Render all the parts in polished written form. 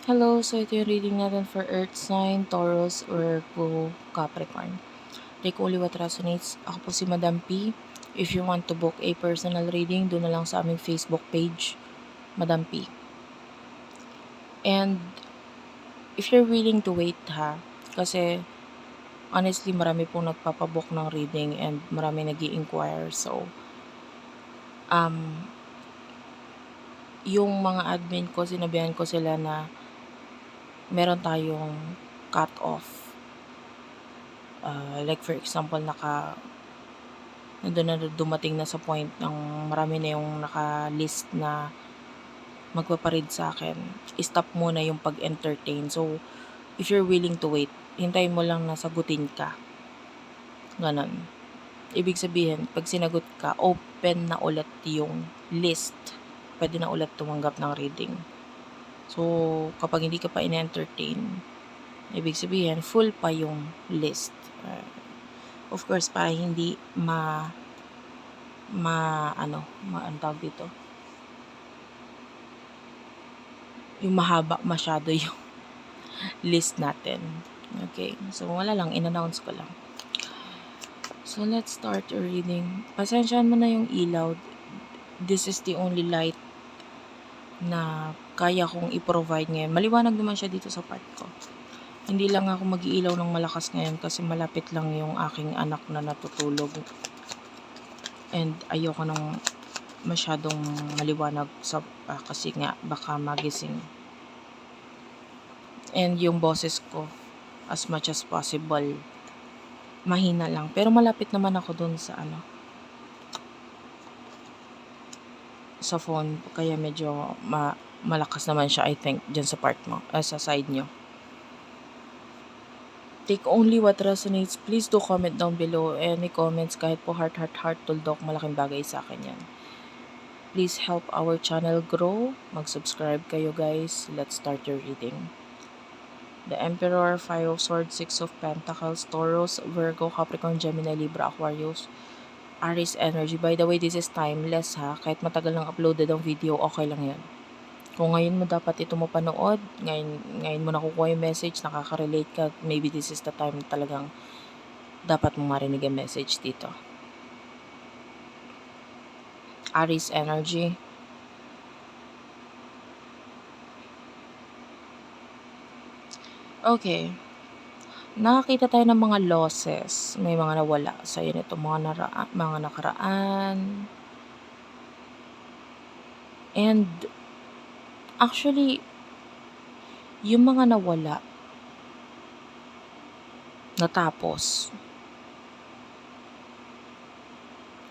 Hello, so ito yung reading natin for Earth sign, Taurus, or Capricorn. Take only what resonates. Ako po si Madam P. If you want to book a personal reading, doon na lang sa aming Facebook page, Madam P. And if you're willing to wait kasi honestly marami pong nagpapabook ng reading and marami nag-i-inquire. So, yung mga admin ko, sinabihan ko sila na meron tayong cut off. Like for example, nandun na dumating na sa point ng marami na yung naka-list na magpaparid sa akin. I-stop muna yung pag-entertain. So, if you're willing to wait, hintayin mo lang na sagutin ka. Ganon. Ibig sabihin, pag sinagot ka, open na ulit yung list. Pwede na ulit tumanggap ng reading. So, kapag hindi ka pa in-entertain, ibig sabihin, full pa yung list. Of course, para hindi ang tawag dito, yung mahaba masyado yung list natin. Okay, so wala lang, in-announce ko lang. So let's start your reading. Pasensyaan mo na yung ilaw. This is the only light na kaya kong i-provide ngayon. Maliwanag naman siya dito sa part ko. Hindi lang ako mag-iilaw ng malakas ngayon kasi malapit lang yung aking anak na natutulog. And ayoko nang masyadong maliwanag kasi nga baka magising. And yung boses ko, as much as possible, mahina lang. Pero malapit naman ako dun sa sa phone. Kaya medyo malakas naman siya, I think, dyan sa part mo, sa side nyo. Take only what resonates. Please do comment down below. Any comments, kahit po heart, tuldok, malaking bagay sa akin yan. Please help our channel grow. Mag-subscribe kayo, guys. Let's start your reading. The Emperor, Five of Swords, Six of Pentacles, Taurus, Virgo, Capricorn, Gemini, Libra, Aquarius, Aries energy. By the way, this is timeless kahit matagal nang uploaded ang video, okay lang yan. Kung ngayon mo dapat ito mapanood, ngayon mo nakukuha yung message, nakaka-relate ka, maybe this is the time talagang dapat mo marinig ang message dito. Aries energy. Okay. Nakakita tayo ng mga losses. May mga nawala sa iyo nito, mga nakaraan. And actually, yung mga nawala, natapos.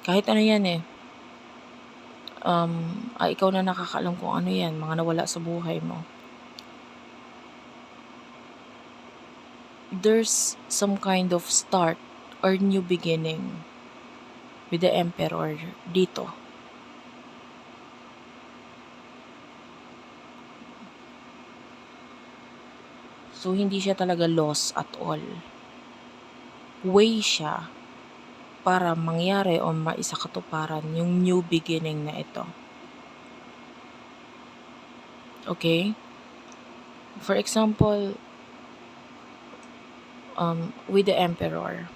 Kahit ano yan ikaw na nakakaalam kung ano yan, mga nawala sa buhay mo. There's some kind of start or new beginning with the Emperor dito. So, hindi siya talaga loss at all. Way siya para mangyari o maisakatuparan yung new beginning na ito. Okay? For example, with the Emperor,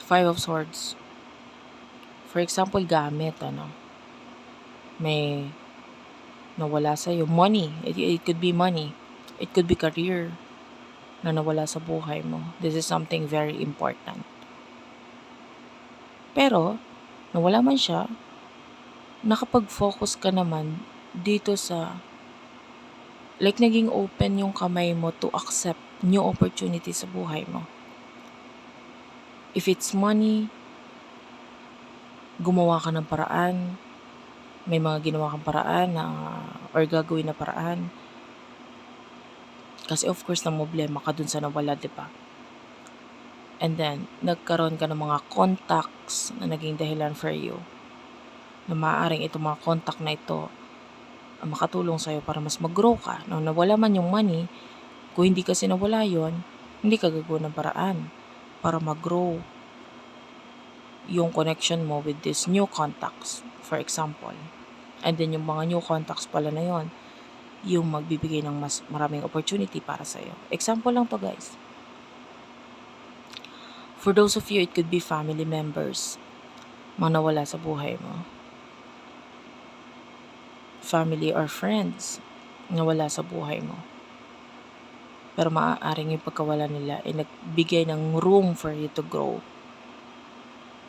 Five of Swords. For example, gamit, may nawala sa'yo. Money. It could be money. It could be career na nawala sa buhay mo. This is something very important. Pero, nawala man siya, nakapag-focus ka naman dito sa, like naging open yung kamay mo to accept new opportunity sa buhay mo. If it's money, gumawa ka ng paraan, may mga ginawa kang paraan or gagawin na paraan. Kasi of course, na problema ka dun sa nawala, diba? And then, nagkaroon ka ng mga contacts na naging dahilan for you. Na maaaring itong mga contact na ito makatulong sa'yo para mas mag-grow ka. No, nawala man yung money, kung hindi kasi nawala yon, hindi ka gagawa ng paraan para mag-grow yung connection mo with these new contacts. for example. And then yung mga new contacts pala na yon, yung magbibigay ng mas maraming opportunity para sa'yo. Example lang to, guys. For those of you, it could be family members, mga nawala sa buhay mo. Family or friends, nawala sa buhay mo. Pero maaaring yung pagkawala nila ay nagbigay ng room for you to grow.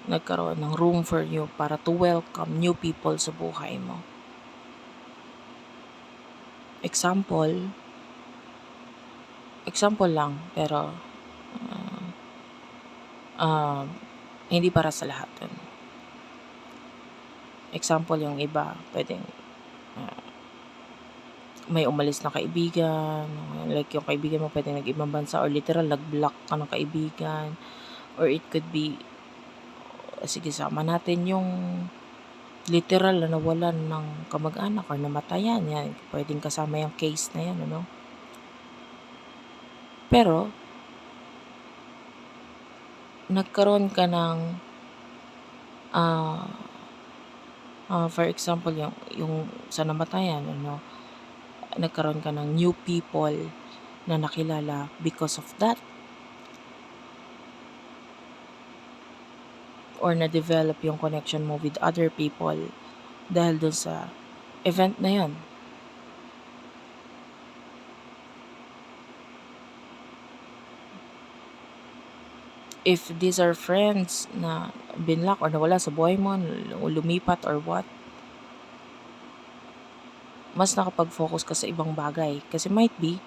Nagkaroon ng room for you para to welcome new people sa buhay mo. Example lang, pero hindi para sa lahat dun. Example, yung iba, pwedeng may umalis na kaibigan, like yung kaibigan mo pwedeng nag-ibang bansa or literal nag-block ka ng kaibigan, or it could be, sige, sama natin yung literal na nawalan ng kamag-anak or namatayan, yan, pwedeng kasama yung case na yan, ano? Pero, nagkaroon ka ng, for example, yung sa namatayan, ano, nagkaroon ka ng new people na nakilala because of that. Or na-develop yung connection mo with other people dahil dun sa event na yun. If these are friends na binlock or nawala sa buhay mo, lumipat or what, mas nakapag-focus ka sa ibang bagay. Kasi might be,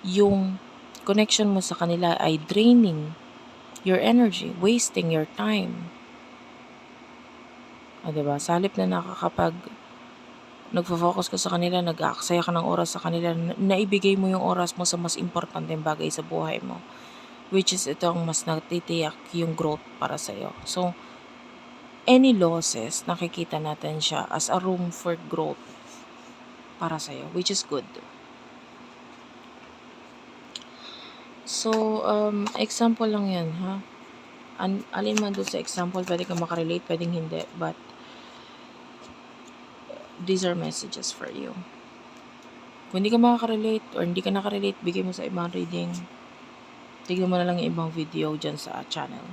yung connection mo sa kanila ay draining your energy, wasting your time. Diba? Sa halip na nagfo-focus ka sa kanila, nag-aaksaya ka ng oras sa kanila, naibigay mo yung oras mo sa mas importanteng bagay sa buhay mo. Which is itong mas natitiyak yung growth para sa'yo. So, any losses, nakikita natin siya as a room for growth para sa'yo, which is good. So, example lang yan, ha? Alin man doon sa example, pwede ka makarelate, pwedeng hindi, but these are messages for you. Kung hindi ka makakarelate or hindi ka nakarelate, bigay mo sa ibang reading. Tignan mo na lang yung ibang video dyan sa channel.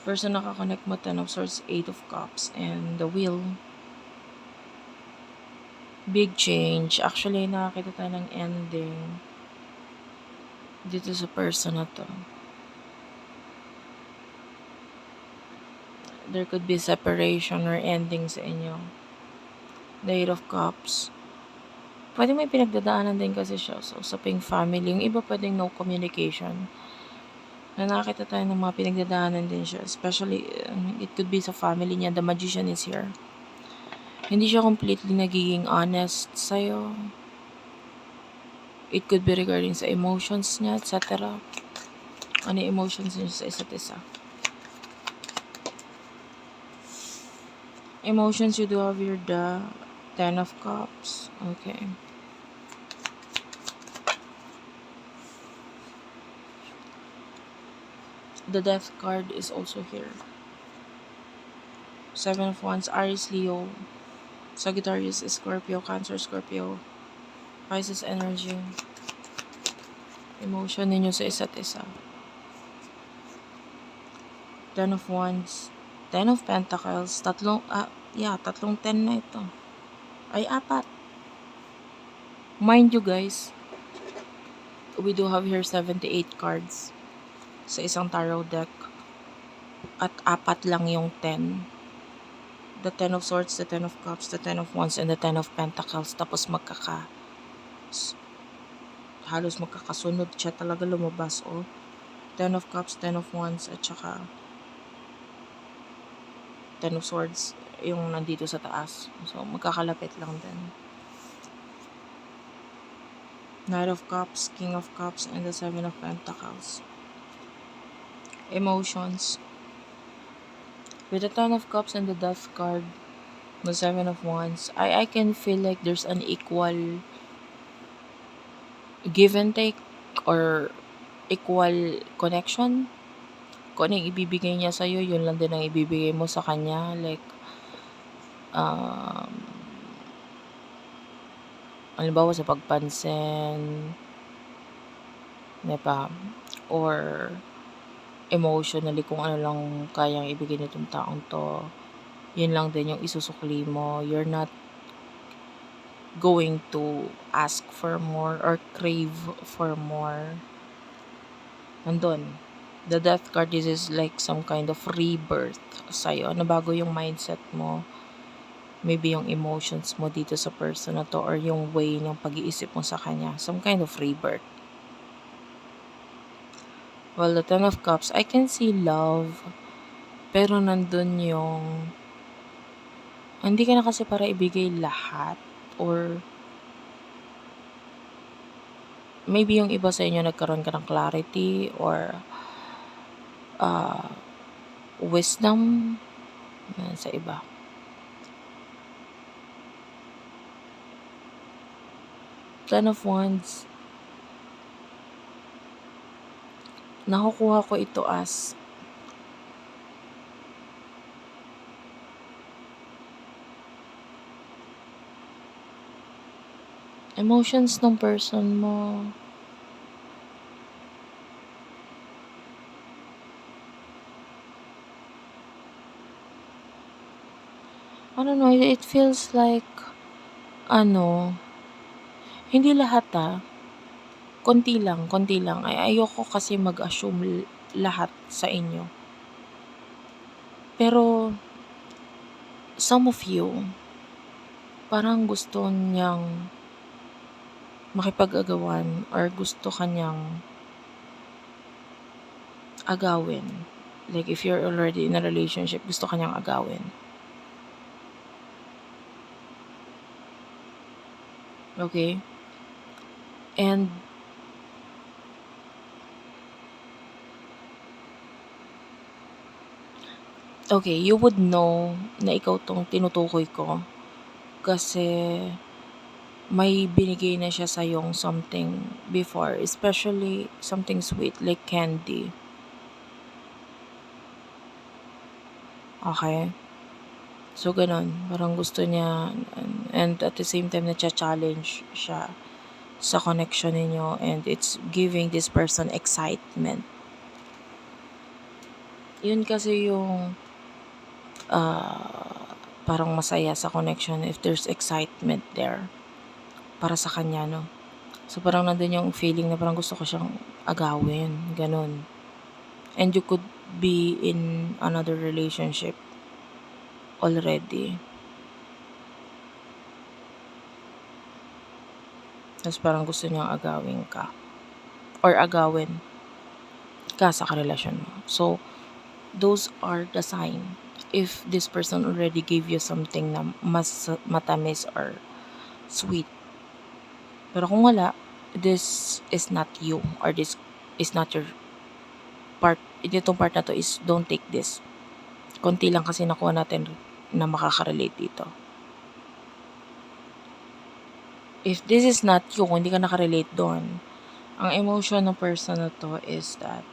Person nakakonect mo, 10 of Swords, 8 of Cups, and the Wheel. Big change. Actually, nakakita tayo ng ending dito sa person na to. There could be separation or ending sa inyo. The 8 of Cups. Pwede may pinagdadaanan din kasi siya sa usaping family. Yung iba pwedeng no communication. Na nakakita tayo ng mga pinagdadaanan din siya. Especially, it could be sa family niya. The Magician is here. Hindi siya completely nagiging honest sa'yo. It could be regarding sa emotions niya, etc. Ano yung emotions niya sa isa't isa. Emotions, you do have your the 10 of Cups. Okay. The Death card is also here. 7 of Wands, Aries, Leo, Sagittarius, Scorpio, Cancer, Scorpio, Pisces energy. Emotion ninyo sa isa't isa. 10 of Wands, 10 of Pentacles, tatlong 10 na ito. Ay, 4. Mind you guys, we do have here 78 cards sa isang tarot deck. At 4 lang yung 10. The 10 of Swords, the 10 of Cups, the 10 of Wands, and the 10 of Pentacles. Tapos halos magkakasunod siya talaga lumabas, 10 of Cups, 10 of Wands, at saka 10 of Swords, yung nandito sa taas. So, magkakalapit lang din. Knight of Cups, King of Cups, and the 7 of Pentacles. Emotions. With the 10 of Cups and the Death card, the 7 of Wands, I can feel like there's an equal give and take or equal connection. Kung ano yung ibibigay niya sa'yo, yun lang din ang ibibigay mo sa kanya. Like, um, halimbawa sa pagpansin, 'di ba? Or emotionally kung ano lang kayang ibigay nitong taong 'to, yun lang din yung isusukli mo. You're not going to ask for more or crave for more. Nandun. The death card, this is like some kind of rebirth sa'yo. Nabago yung mindset mo. Maybe yung emotions mo dito sa person na to or yung way ng pag-iisip mo sa kanya. Some kind of rebirth. Well, the Ten of Cups, I can see love. Pero nandun yung hindi ka na kasi para ibigay lahat or maybe yung iba sa inyo nagkaroon ka ng clarity or uh, wisdom sa iba. Ten of Wands, nakukuha ko ito as emotions ng person mo. I don't know, it feels like, hindi lahat konti lang. Ayoko kasi mag-assume lahat sa inyo. Pero, some of you, parang gusto niyang makipag-agawan or gusto kanyang agawin. Like, if you're already in a relationship, gusto kanyang agawin. Okay? And, okay, you would know na ikaw tong tinutukoy ko kasi may binigay na siya sa'yong something before, especially something sweet like candy. Okay? So, ganun. Parang gusto niya and at the same time, na-challenge siya sa connection ninyo and it's giving this person excitement. Yun kasi yung parang masaya sa connection if there's excitement there para sa kanya, no? So, parang nandun yung feeling na parang gusto ko siyang agawin. Ganun. And you could be in another relationship already. Tapos parang gusto niyang agawin ka. Or agawin ka sa karelasyon mo. So, those are the sign. If this person already gave you something na mas matamis or sweet. Pero kung wala, this is not you or this is not your part. Itong part na to is don't take this. Konti lang kasi nakuha natin na makaka-relate dito. If this is not you, kung hindi ka nakarelate doon, ang emotion ng person na to is that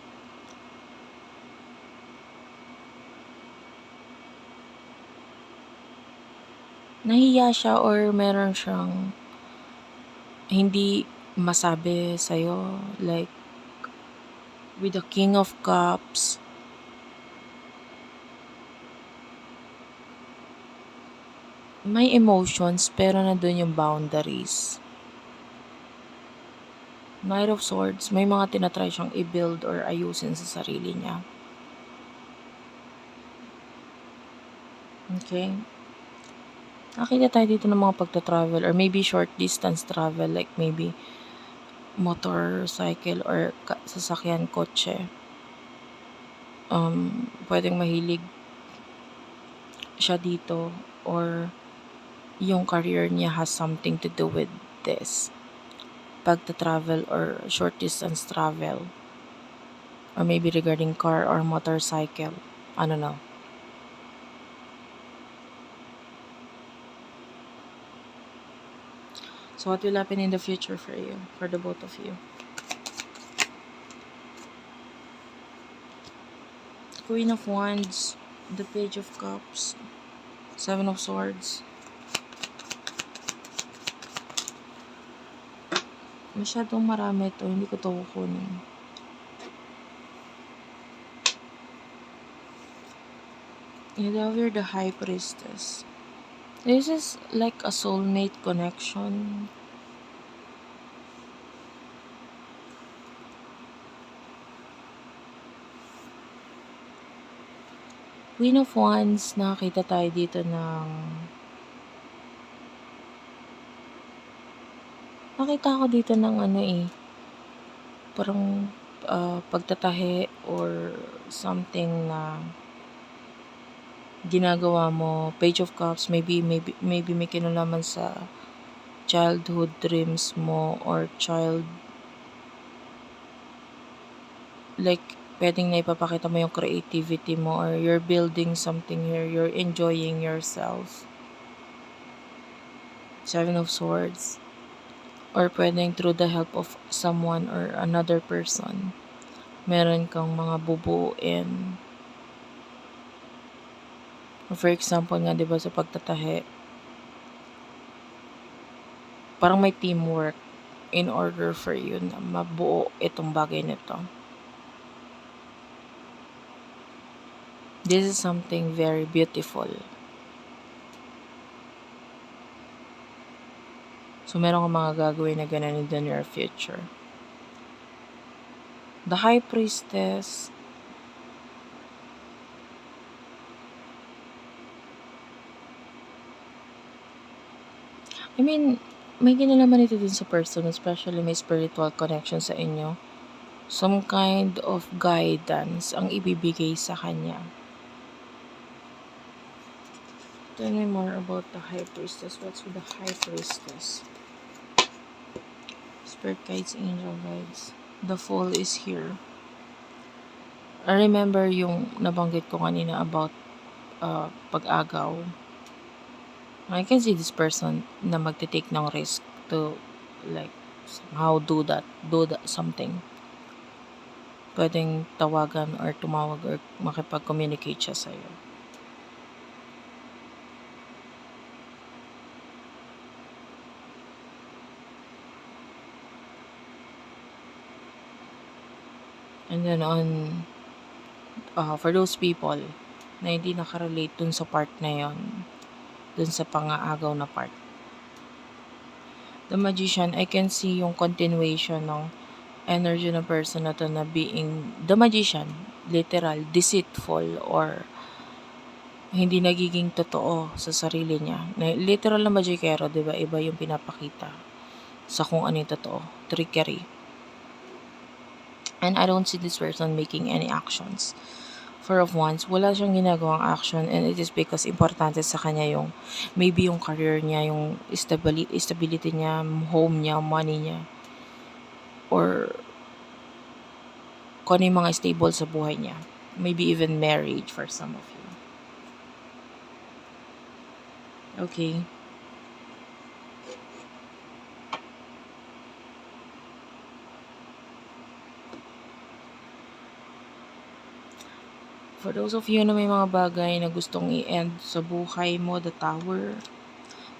nahiya siya or meron siyang hindi masabi sa'yo. Like, with the King of Cups, may emotions pero nandun yung boundaries. Knight of Swords, may mga tinatry siyang i-build or ayusin sa sarili niya. Okay? Nakita tayo dito ng mga pagta-travel or maybe short distance travel like maybe motorcycle or sasakyan, kotse. Pwedeng mahilig siya dito or yung career niya has something to do with this. Pagta-travel or short distance travel. Or maybe regarding car or motorcycle. I don't know. So what will happen in the future for you, for the both of you? Queen of Wands, the Page of Cups. Seven of Swords. Masyadong marami to, hindi ko to kukunin. You're the High Priestess. This is like a soulmate connection. Queen of Wands, nakakita tayo dito ng... Nakita ko dito ng parang pagtatahi or something na ginagawa mo. Page of Cups, maybe may kinalaman sa childhood dreams mo or like pwedeng na ipapakita mo yung creativity mo or you're building something here, you're enjoying yourself. Seven of Swords. Or pwedeng through the help of someone or another person, meron kang mga bubuin. For example nga, diba sa pagtatahi, parang may teamwork in order for you na mabuo itong bagay nito. This is something very beautiful. So, meron kang mga gagawin na ganun in the near future. The High Priestess. I mean, may kinalaman ito din sa person, especially may spiritual connection sa inyo. Some kind of guidance ang ibibigay sa kanya. Tell me more about the High Priestess. What's with the High Priestess? Spirit guides, angel guides. The Fool is here. I remember yung nabanggit ko kanina about pag-agaw. I can see this person na magte-take ng risk to like somehow do that something. Pwedeng tawagan or tumawag or makipag-communicate siya sa'yo. And then for those people na hindi nakarelate dun sa part na yon, dun sa pang-aagaw na part. The Magician, I can see yung continuation ng energy ng person na to na being the Magician, literal, deceitful or hindi nagiging totoo sa sarili niya. Literal na magikero, di ba? Iba yung pinapakita sa kung ano yung totoo. Trickery. And I don't see this person making any actions. Four of Wands, wala siyang ginagawang action and it is because importante sa kanya yung maybe yung career niya, yung stability niya, home niya, money niya, or kung ano yung mga stable sa buhay niya. Maybe even marriage for some of you. Okay. For those of you na may mga bagay na gustong i-end sa buhay mo, the Tower,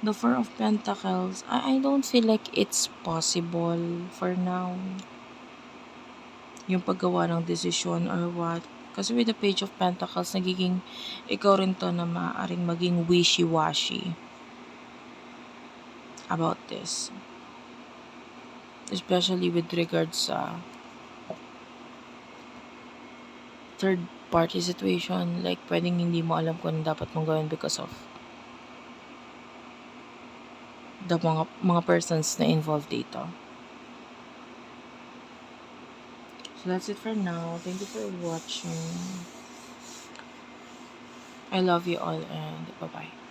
the Four of Pentacles, I don't feel like it's possible for now. Yung paggawa ng desisyon or what. Kasi with the Page of Pentacles, nagiging ikaw rin to na maaaring maging wishy-washy about this. Especially with regards sa third party situation, like pwedeng hindi mo alam kung dapat mong gawin because of the mga persons na involved dito. So that's it for now. Thank you for watching. I love you all and bye-bye.